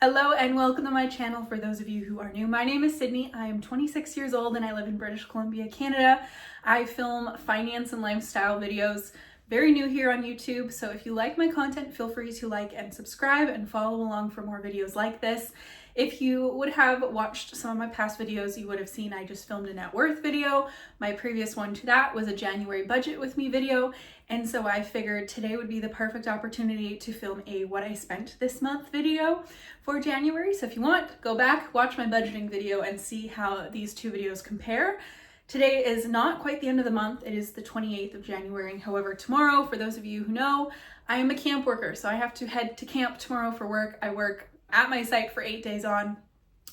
Hello and welcome to my channel. For those of you who are new, my name is Sydney. I am 26 years old and I live in British Columbia, Canada. I film finance and lifestyle videos. Very new here on YouTube, so if you like my content, feel free to like and subscribe and follow along for more videos like this. If you would have watched some of my past videos, you would have seen I just filmed a net worth video. My previous one to that was a January budget with me video, and so I figured today would be the perfect opportunity to film a what I spent this month video for January. So if you want, go back, watch my budgeting video and see how these two videos compare. Today is not quite the end of the month. It is the 28th of January. However, tomorrow, for those of you who know, I am a camp worker, so I have to head to camp tomorrow for work. I work at my site for 8 days on.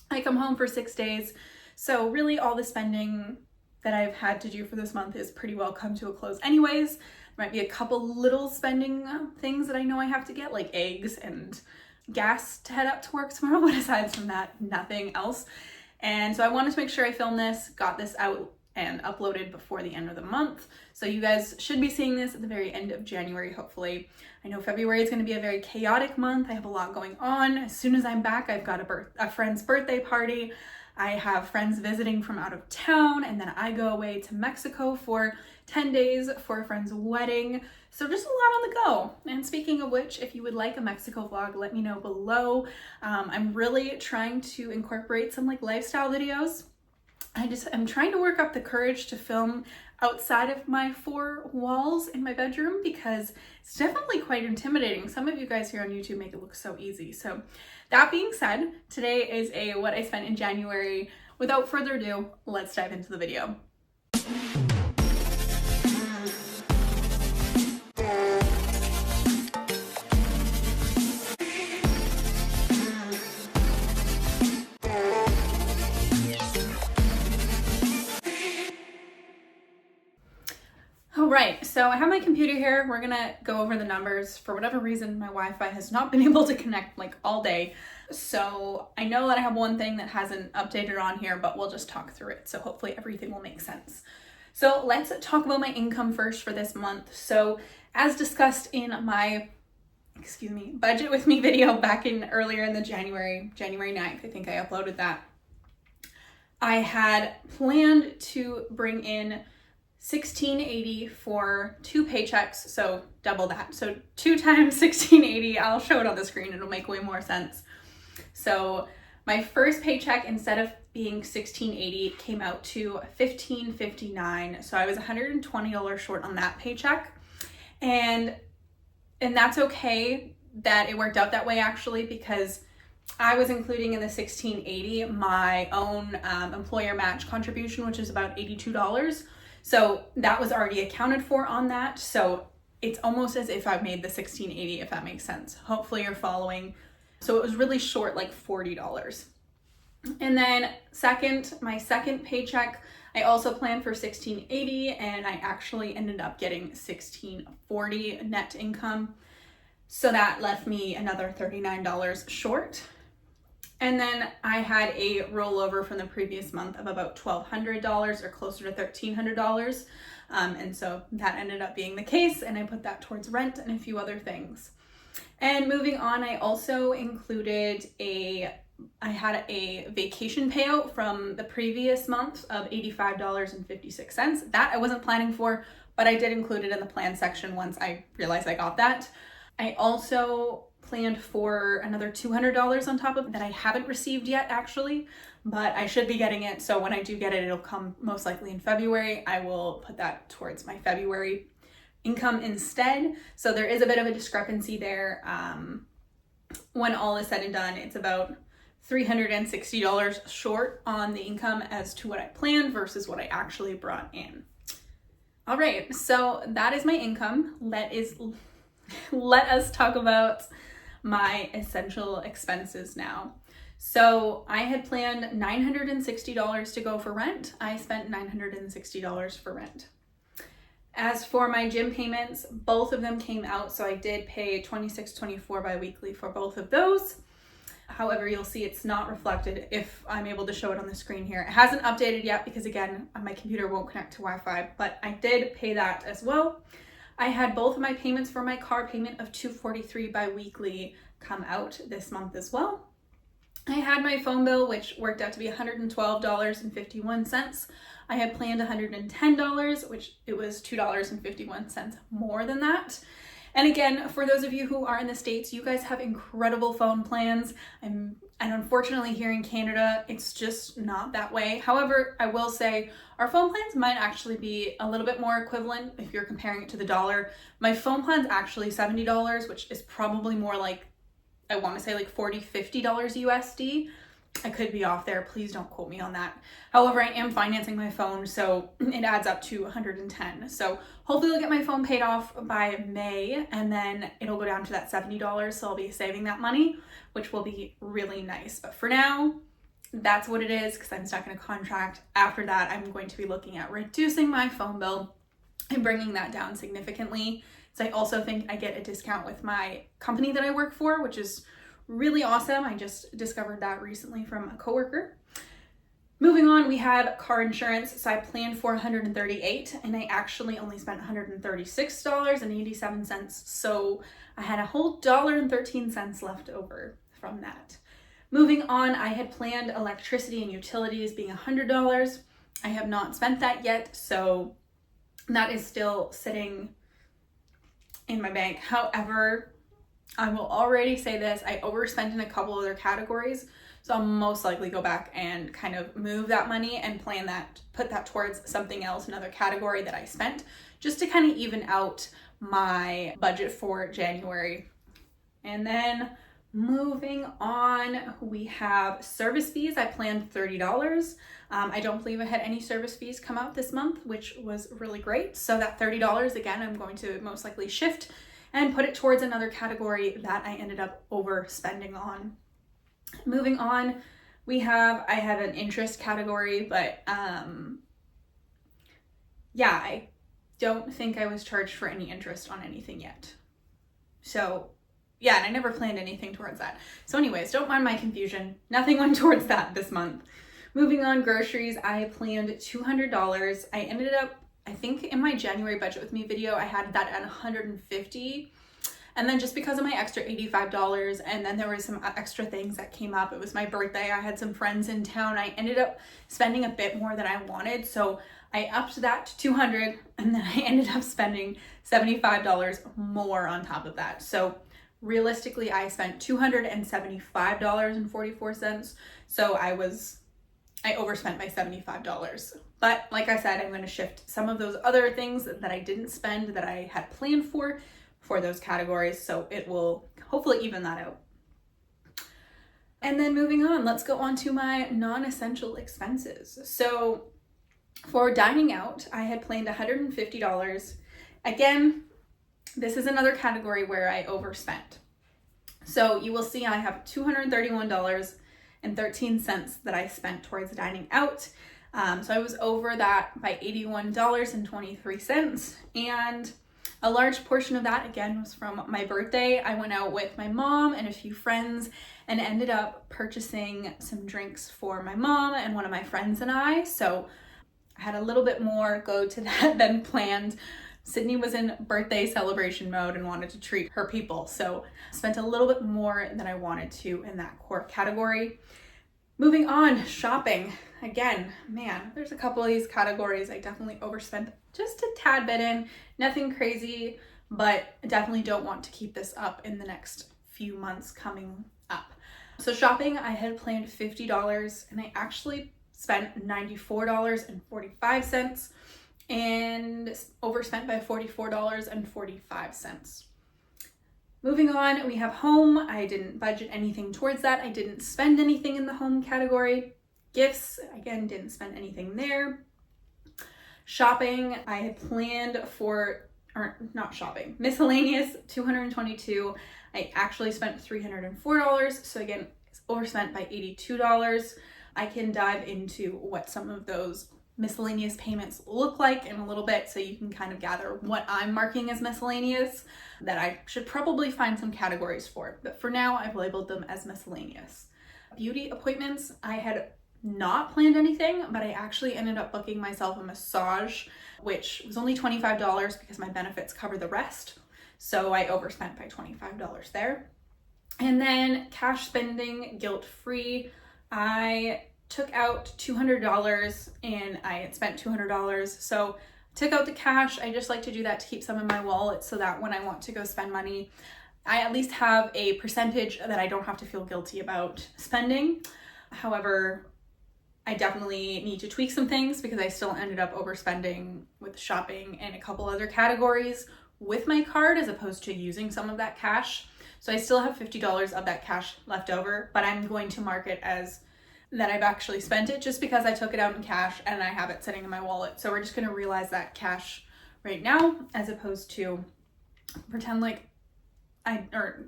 I come home for 6 days. So really all the spending that I've had to do for this month is pretty well come to a close anyways. There might be a couple little spending things that I know I have to get, like eggs and gas to head up to work tomorrow, but aside from that, nothing else. And so I wanted to make sure I filmed this, got this out and uploaded before the end of the month. So you guys should be seeing this at the very end of January, hopefully. I know February is going to be a very chaotic month. I have a lot going on. As soon as I'm back, I've got a friend's birthday party. I have friends visiting from out of town, and then I go away to Mexico for 10 days for a friend's wedding. So just a lot on the go. And speaking of which, if you would like a Mexico vlog, let me know below. I'm really trying to incorporate some like lifestyle videos. I'm trying to work up the courage to film outside of my 4 walls in my bedroom because it's definitely quite intimidating. Some of you guys here on YouTube make it look so easy. So that being said, today is a what I spent in January. Without further ado, let's dive into the video. Alright, so I have my computer here. We're gonna go over the numbers. For whatever reason, my Wi-Fi has not been able to connect like all day. So I know that I have one thing that hasn't updated on here, but we'll just talk through it. So hopefully everything will make sense. So let's talk about my income first for this month. So as discussed in my, budget with me video back in earlier in the January 9th, I think I uploaded that. I had planned to bring in $1,680 for 2 paychecks, so double that. So 2 times $1,680, I'll show it on the screen, it'll make way more sense. So my first paycheck, instead of being $1,680, came out to $1,559. So I was $120 short on that paycheck. And that's okay that it worked out that way actually, because I was including in the $1,680 my own employer match contribution, which is about $82. So that was already accounted for on that. So it's almost as if I made the $1,680, if that makes sense. Hopefully you're following. So it was really short, like $40. And then my second paycheck, I also planned for $1,680 and I actually ended up getting $1,640 net income. So that left me another $39 short. And then I had a rollover from the previous month of about $1,200 or closer to $1,300. And so that ended up being the case, and I put that towards rent and a few other things. And moving on, I also included I had a vacation payout from the previous month of $85.56. That I wasn't planning for, but I did include it in the plan section once I realized I got that. I also planned for another $200 on top of it that I haven't received yet actually, but I should be getting it. So when I do get it, it'll come most likely in February. I will put that towards my February income instead. So there is a bit of a discrepancy there. When all is said and done, it's about $360 short on the income as to what I planned versus what I actually brought in. All right, so that is my income. Let us talk about my essential expenses now. So I had planned $960 to go for rent. I spent $960 for rent. As for my gym payments, both of them came out, so I did pay $26.24 bi-weekly for both of those. However, you'll see it's not reflected if I'm able to show it on the screen here. It hasn't updated yet because again, my computer won't connect to Wi-Fi, but I did pay that as well. I had both of my payments for my car payment of $243 bi-weekly come out this month as well. I had my phone bill, which worked out to be $112.51. I had planned $110, which it was $2.51 more than that. And again, for those of you who are in the States, you guys have incredible phone plans. And unfortunately here in Canada, it's just not that way. However, I will say our phone plans might actually be a little bit more equivalent if you're comparing it to the dollar. My phone plan's actually $70, which is probably more like, I want to say like $40, $50 USD. I could be off there. Please don't quote me on that. However, I am financing my phone, so it adds up to $110. So hopefully I'll get my phone paid off by May, and then it'll go down to that $70. So I'll be saving that money, which will be really nice. But for now, that's what it is because I'm stuck in a contract. After that, I'm going to be looking at reducing my phone bill and bringing that down significantly. So I also think I get a discount with my company that I work for, which is really awesome. I just discovered that recently from a coworker. Moving on, we have car insurance. So I planned for $138 and I actually only spent $136.87. So I had a whole $1.13 left over from that. Moving on, I had planned electricity and utilities being $100. I have not spent that yet, so that is still sitting in my bank. However, I will already say this, I overspent in a couple other categories, so I'll most likely go back and kind of move that money and plan that, put that towards something else, another category that I spent, just to kind of even out my budget for January. And then moving on, we have service fees. I planned $30. I don't believe I had any service fees come out this month, which was really great. So that $30, again, I'm going to most likely shift and put it towards another category that I ended up overspending on. Moving on, I have an interest category, but yeah, I don't think I was charged for any interest on anything yet. So yeah, and I never planned anything towards that. So anyways, don't mind my confusion. Nothing went towards that this month. Moving on, groceries, I planned $200. I ended up, I think in my January budget with me video, I had that at $150. And then just because of my extra $85, and then there were some extra things that came up. It was my birthday. I had some friends in town. I ended up spending a bit more than I wanted. So I upped that to $200, and then I ended up spending $75 more on top of that. So realistically, I spent $275.44. So I overspent by $75. But like I said, I'm going to shift some of those other things that I didn't spend that I had planned for those categories. So it will hopefully even that out. And then moving on, let's go on to my non-essential expenses. So for dining out, I had planned $150. Again, this is another category where I overspent. So you will see I have $231.13 that I spent towards dining out. So I was over that by $81.23. And a large portion of that, again, was from my birthday. I went out with my mom and a few friends and ended up purchasing some drinks for my mom and one of my friends and I. So I had a little bit more go to that than planned. Sydney was in birthday celebration mode and wanted to treat her people. So I spent a little bit more than I wanted to in that core category. Moving on, shopping. Again, man, there's a couple of these categories I definitely overspent just a tad bit in. Nothing crazy, but I definitely don't want to keep this up in the next few months coming up. So shopping, I had planned $50 and I actually spent $94.45 and overspent by $44.45. Moving on, we have home. I didn't budget anything towards that. I didn't spend anything in the home category. Gifts, again, didn't spend anything there. Shopping, I had planned for, or not shopping, miscellaneous, $222. I actually spent $304. So again, it's overspent by $82. I can dive into what some of those miscellaneous payments look like in a little bit so you can kind of gather what I'm marking as miscellaneous that I should probably find some categories for. But for now, I've labeled them as miscellaneous. Beauty appointments, I had not planned anything, but I actually ended up booking myself a massage, which was only $25 because my benefits cover the rest. So I overspent by $25 there. And then cash spending, guilt-free. I took out $200 and I had spent $200. So took out the cash. I just like to do that to keep some in my wallet so that when I want to go spend money, I at least have a percentage that I don't have to feel guilty about spending. However, I definitely need to tweak some things because I still ended up overspending with shopping and a couple other categories with my card as opposed to using some of that cash. So I still have $50 of that cash left over, but I'm going to mark it as that I've actually spent it just because I took it out in cash and I have it sitting in my wallet. So we're just going to realize that cash right now as opposed to pretend like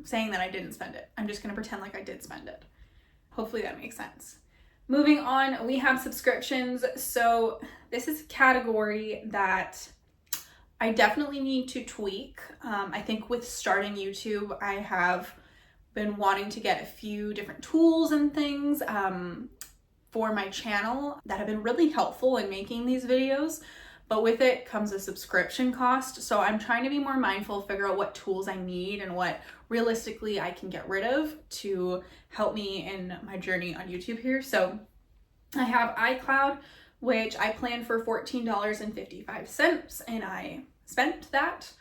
saying that I didn't spend it. I'm just going to pretend like I did spend it. Hopefully that makes sense. Moving on, we have subscriptions. So this is a category that I definitely need to tweak. I think with starting YouTube, I have been wanting to get a few different tools and things for my channel that have been really helpful in making these videos. But with it comes a subscription cost. So I'm trying to be more mindful, figure out what tools I need and what realistically I can get rid of to help me in my journey on YouTube here. So I have iCloud, which I planned for $14.55 and I spent that.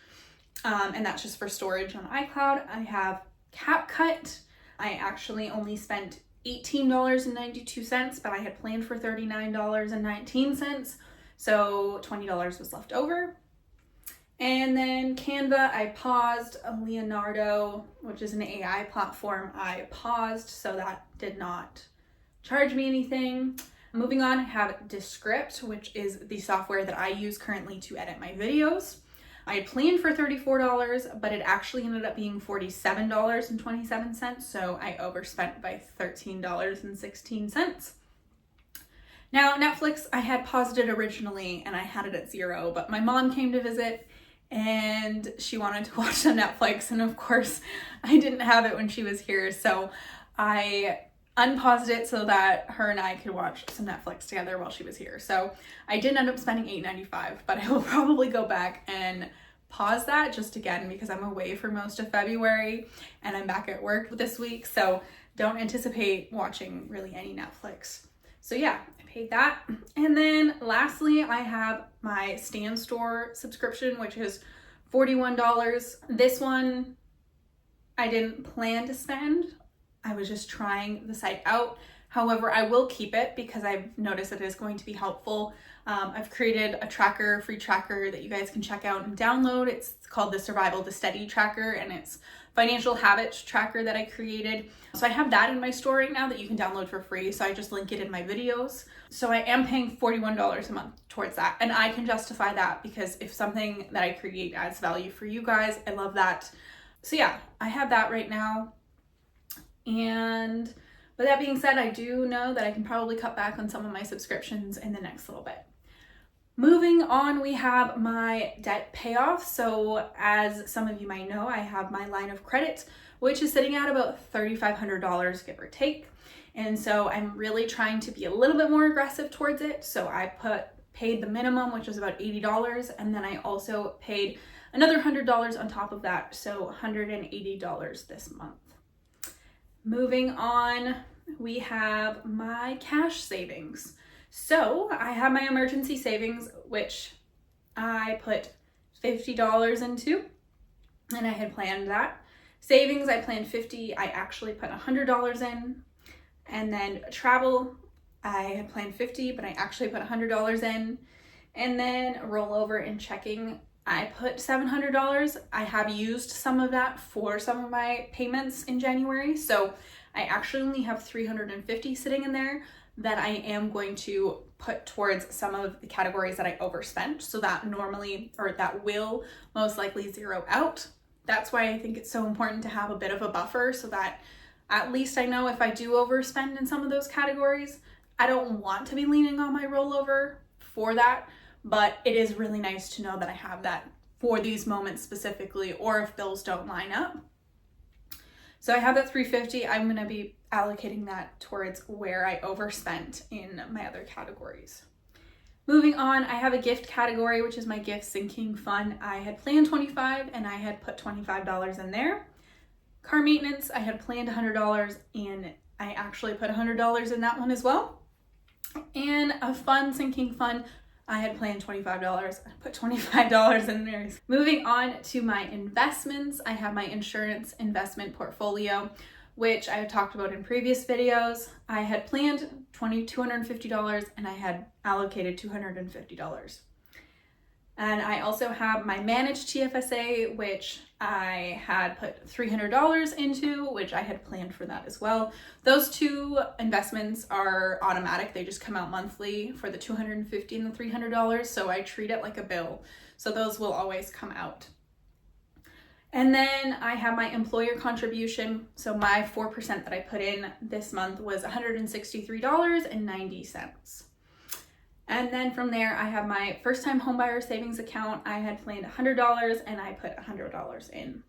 And that's just for storage on iCloud. I have CapCut. I actually only spent $18.92, but I had planned for $39.19. So $20 was left over. And then Canva, I paused. Leonardo, which is an AI platform, I paused, so that did not charge me anything. Moving on, I have Descript, which is the software that I use currently to edit my videos. I had planned for $34, but it actually ended up being $47.27, so I overspent by $13.16. Now, Netflix, I had paused it originally and I had it at 0, but my mom came to visit and she wanted to watch on Netflix, and of course, I didn't have it when she was here, so I unpaused it so that her and I could watch some Netflix together while she was here. So I did end up spending $8.95, but I will probably go back and pause that just again because I'm away for most of February and I'm back at work this week, so don't anticipate watching really any Netflix. So yeah, I paid that. And then lastly, I have my Stan Store subscription, which is $41. This one I didn't plan to spend. I was just trying the site out. However, I will keep it because I've noticed that it is going to be helpful. I've created a tracker, free tracker that you guys can check out and download. It's called the Survival to Steady Tracker, and it's financial habits tracker that I created. So I have that in my store right now that you can download for free. So I just link it in my videos. So I am paying $41 a month towards that. And I can justify that because if something that I create adds value for you guys, I love that. So yeah, I have that right now. And with that being said, I do know that I can probably cut back on some of my subscriptions in the next little bit. Moving on, we have my debt payoff. So as some of you might know, I have my line of credit, which is sitting at about $3,500, give or take. And so I'm really trying to be a little bit more aggressive towards it. So I paid the minimum, which was about $80. And then I also paid another $100 on top of that. So $180 this month. Moving on, we have my cash savings. So I have my emergency savings, which I put $50 into, and I had planned that. Savings, I planned $50, I actually put $100 in. And then travel, I had planned $50, but I actually put $100 in. And then rollover in checking, I put $700. I have used some of that for some of my payments in January. So I actually only have $350 sitting in there that I am going to put towards some of the categories that I overspent. So that that will most likely zero out. That's why I think it's so important to have a bit of a buffer so that at least I know if I do overspend in some of those categories, I don't want to be leaning on my rollover for that. But it is really nice to know that I have that for these moments specifically, or if bills don't line up. So I have that $350. I'm going to be allocating that towards where I overspent in my other categories. Moving on, I have a gift category, which is my gift sinking fund. I had planned $25 and I had put $25 in there. Car maintenance, I had planned $100 and I actually put $100 in that one as well. And a sinking fund, I had planned $25. I put $25 in there. Moving on to my investments, I have my insurance investment portfolio, which I have talked about in previous videos. I had planned $250 and I had allocated $250. And I also have my managed TFSA, which I had put $300 into, which I had planned for that as well. Those two investments are automatic. They just come out monthly for the $250 and the $300. So I treat it like a bill. So those will always come out. And then I have my employer contribution. So my 4% that I put in this month was $163.90. And then from there, I have my first time homebuyer savings account. I had planned $100 and I put $100 in.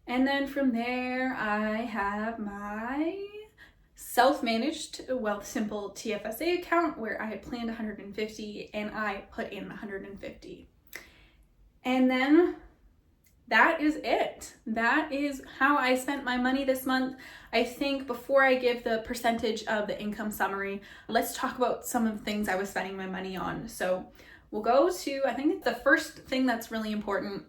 And then from there, I have my self-managed Wealthsimple TFSA account where I had planned $150 and I put in $150. And then that is it. That is how I spent my money this month. I think before I give the percentage of the income summary, let's talk about some of the things I was spending my money on. So we'll go to, I think the first thing that's really important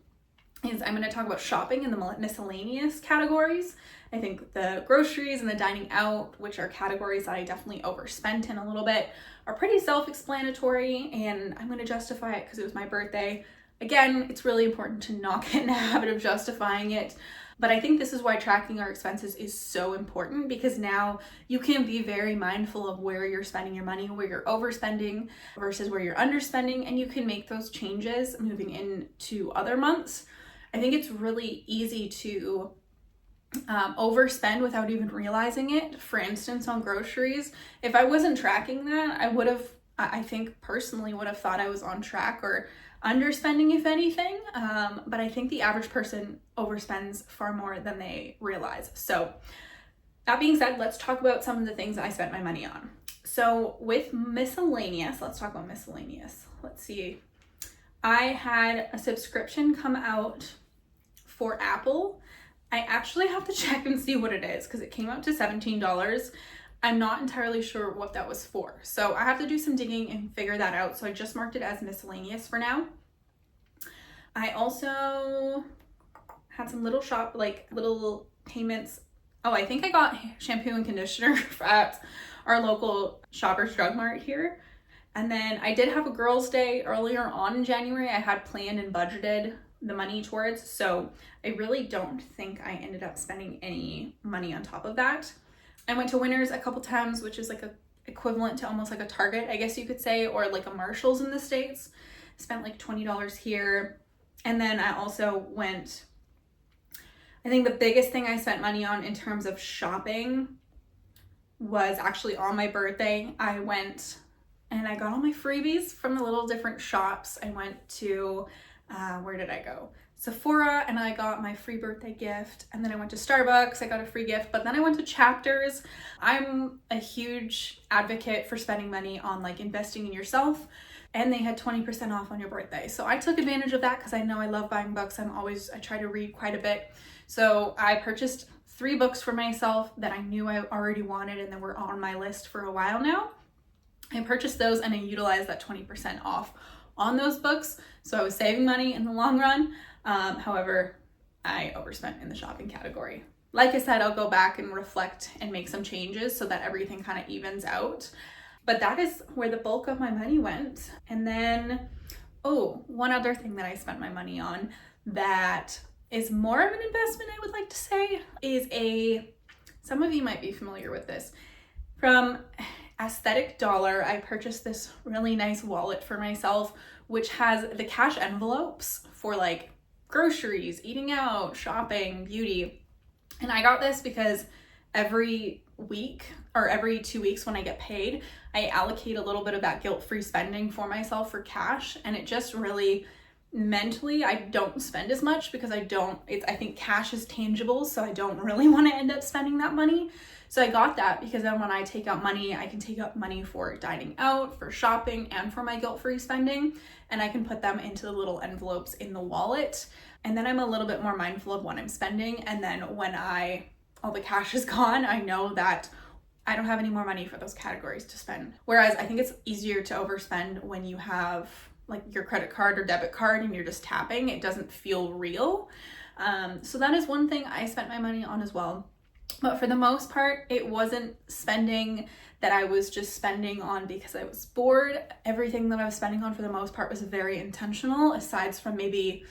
is I'm going to talk about shopping in the miscellaneous categories. I think the groceries and the dining out, which are categories that I definitely overspent in a little bit, are pretty self-explanatory, and I'm going to justify it because it was my birthday. Again, it's really important to not get in the habit of justifying it, but I think this is why tracking our expenses is so important, because now you can be very mindful of where you're spending your money, where you're overspending versus where you're underspending, and you can make those changes moving into other months. I think it's really easy to overspend without even realizing it. For instance, on groceries, if I wasn't tracking that, I think personally would have thought I was on track or underspending, if anything, but I think the average person overspends far more than they realize. So that being said, let's talk about some of the things I spent my money on. So with miscellaneous, let's talk about miscellaneous. Let's see. I had a subscription come out for Apple. I actually have to check and see what it is because it came out to $17. I'm not entirely sure what that was for. So I have to do some digging and figure that out. So I just marked it as miscellaneous for now. I also had some little little payments. Oh, I think I got shampoo and conditioner at our local Shoppers Drug Mart here. And then I did have a girls' day earlier on in January. I had planned and budgeted the money towards. So I really don't think I ended up spending any money on top of that. I went to Winners a couple times, which is like a equivalent to almost like a Target, I guess you could say, or like a Marshall's in the States. Spent like $20 here. And then I also went, I think the biggest thing I spent money on in terms of shopping was actually on my birthday. I went and I got all my freebies from the little different shops. I went to, where did I go? Sephora, and I got my free birthday gift. And then I went to Starbucks, I got a free gift, but then I went to Chapters. I'm a huge advocate for spending money on like investing in yourself, and they had 20% off on your birthday. So I took advantage of that because I know I love buying books. I try to read quite a bit. So I purchased 3 books for myself that I knew I already wanted and that were on my list for a while now. I purchased those and I utilized that 20% off on those books. So I was saving money in the long run. However, I overspent in the shopping category. Like I said, I'll go back and reflect and make some changes so that everything kind of evens out. But that is where the bulk of my money went. And then, one other thing that I spent my money on that is more of an investment, I would like to say, is some of you might be familiar with this. From Aesthetic Dollar, I purchased this really nice wallet for myself, which has the cash envelopes for like groceries, eating out, shopping, beauty. And I got this because every week or every 2 weeks when I get paid, I allocate a little bit of that guilt-free spending for myself for cash. And it just really, mentally, I don't spend as much because I think cash is tangible, so I don't really want to end up spending that money. So I got that because then when I take out money, I can take out money for dining out, for shopping, and for my guilt-free spending, and I can put them into the little envelopes in the wallet. And then I'm a little bit more mindful of what I'm spending. And then when all the cash is gone, I know that I don't have any more money for those categories to spend. Whereas I think it's easier to overspend when you have like your credit card or debit card and you're just tapping. It doesn't feel real. So that is one thing I spent my money on as well. But for the most part, it wasn't spending that I was just spending on because I was bored. Everything that I was spending on for the most part was very intentional, aside from maybe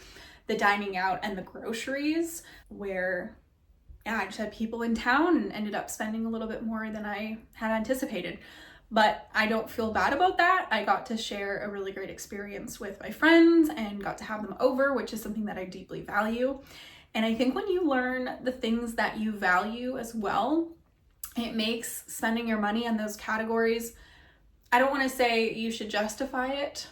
the dining out and the groceries, where I just had people in town and ended up spending a little bit more than I had anticipated. But I don't feel bad about that. I got to share a really great experience with my friends and got to have them over, which is something that I deeply value. And I think when you learn the things that you value as well, it makes spending your money on those categories, I don't want to say you should justify it,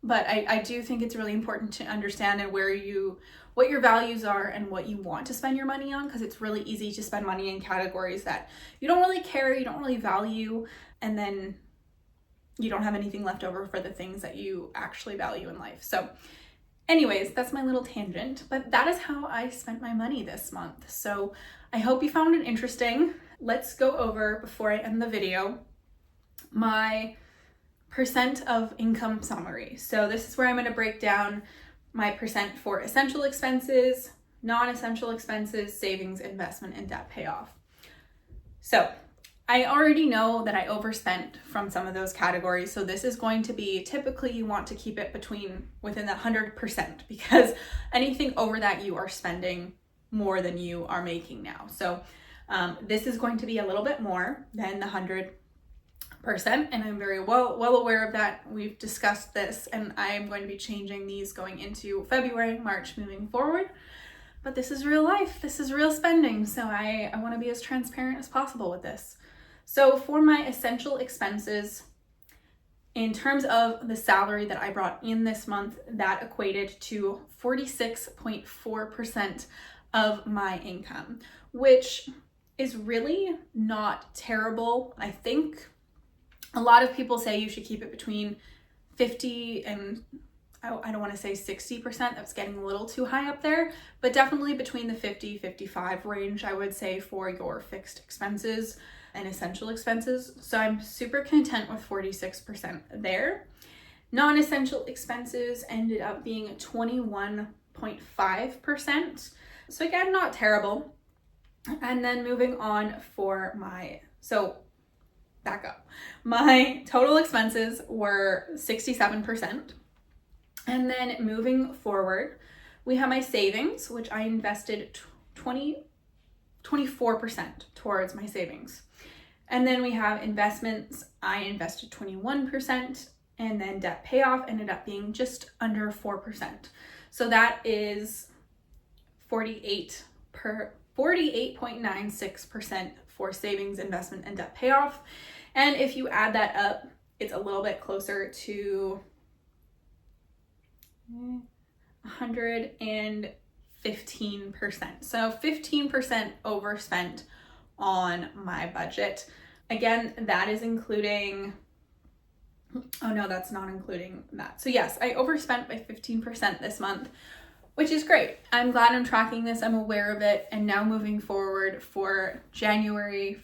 but I do think it's really important to understand and what your values are and what you want to spend your money on, because it's really easy to spend money in categories that you don't really care, you don't really value, and then you don't have anything left over for the things that you actually value in life. So anyways, that's my little tangent, but that is how I spent my money this month. So I hope you found it interesting. Let's go over, before I end the video, my percent of income summary. So this is where I'm going to break down my percent for essential expenses, non-essential expenses, savings, investment, and debt payoff. So I already know that I overspent from some of those categories. So this is going to be, typically you want to keep it within the 100%, because anything over that you are spending more than you are making now. So this is going to be a little bit more than the 100%, and I'm very well aware of that. We've discussed this, and I am going to be changing these going into February, March, moving forward. But this is real life. This is real spending. So I want to be as transparent as possible with this. So for my essential expenses, in terms of the salary that I brought in this month, that equated to 46.4% of my income, which is really not terrible. I think a lot of people say you should keep it between 50 and I don't want to say 60%, that's getting a little too high up there, but definitely between the 50-55 range, I would say, for your fixed expenses and essential expenses. So I'm super content with 46% there. Non-essential expenses ended up being 21.5%. So again, not terrible. And then moving on for back up. My total expenses were 67%. And then moving forward, we have my savings, which I invested 24% towards my savings. And then we have investments, I invested 21%, and then debt payoff ended up being just under 4%. So that is 48.96% for savings, investment, and debt payoff. And if you add that up, it's a little bit closer to 115%. So 15% overspent on my budget. Again, that is including, oh no, that's not including that. So yes, I overspent by 15% this month, which is great. I'm glad I'm tracking this. I'm aware of it. And now moving forward for February,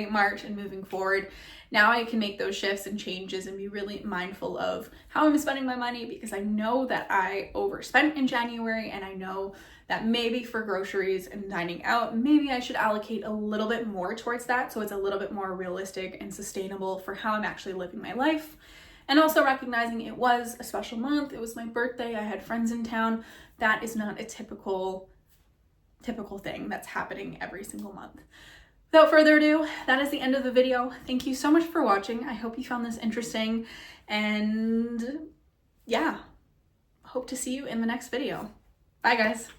March, and moving forward, now I can make those shifts and changes and be really mindful of how I'm spending my money, because I know that I overspent in January, and I know that maybe for groceries and dining out, maybe I should allocate a little bit more towards that, so it's a little bit more realistic and sustainable for how I'm actually living my life. And also recognizing it was a special month, it was my birthday, I had friends in town. That is not a typical thing that's happening every single month. Without further ado, that is the end of the video. Thank you so much for watching. I hope you found this interesting, and yeah, hope to see you in the next video. Bye guys.